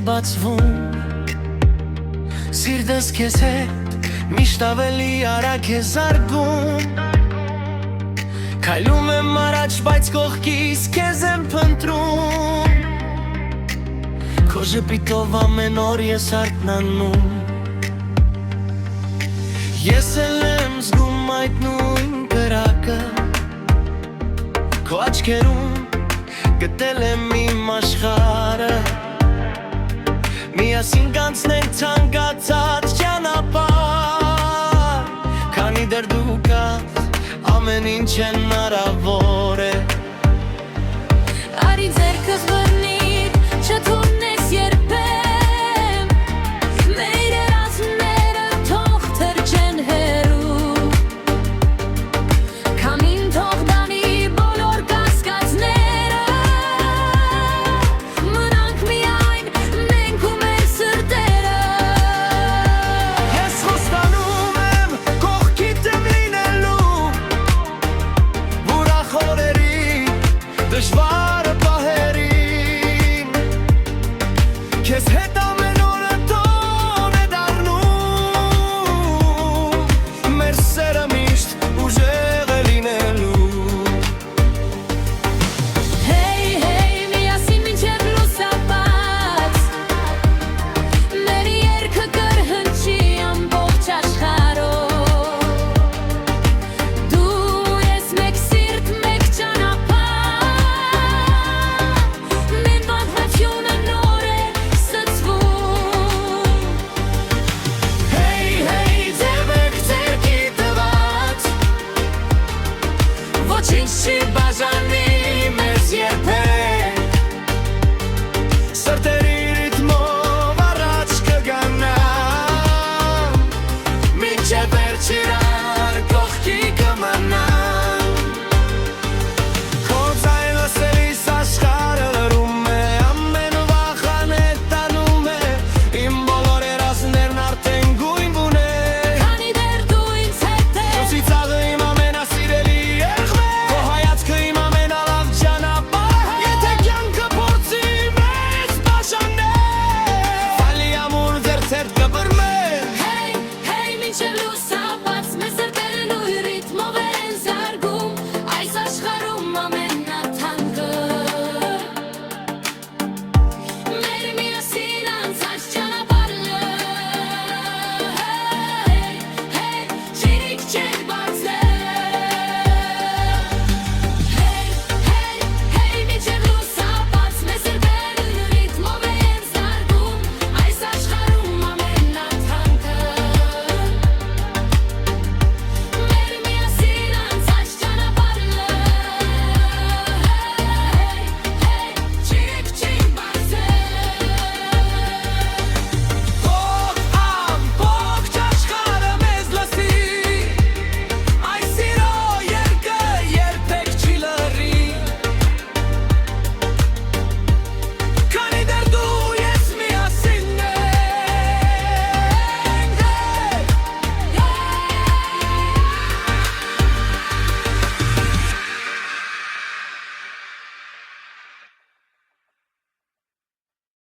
բացվում Սիրտս քեզ հետ միշտ ավելի արագ է զարգում Քայլում եմ առաջ, բայց կողքից քեզ եմ փնտրում Քո ժպիտով ամեն օր ես արթնանում Ես էլ եմ զգում այդ նույն կրակը Քո աչքերում գտել եմ իմ աշխարհը Միասին կանցնենք ցանկացած ճանապարհ Քանի դեռ դու կաս ամեն ինչ հնարավոր է Արի ձեռքս բռնիր, չթողնես երբեք Մեր երազները թող թրջեն հեռու Քամին թող դանի բոլոր կասկածները Մնանք միայն մենք ու մեր սրտերը Ես խոստանում եմ կողքիդ եմ լինելու Ուրախ օրերին, դժվար պահերին Քեզ հետ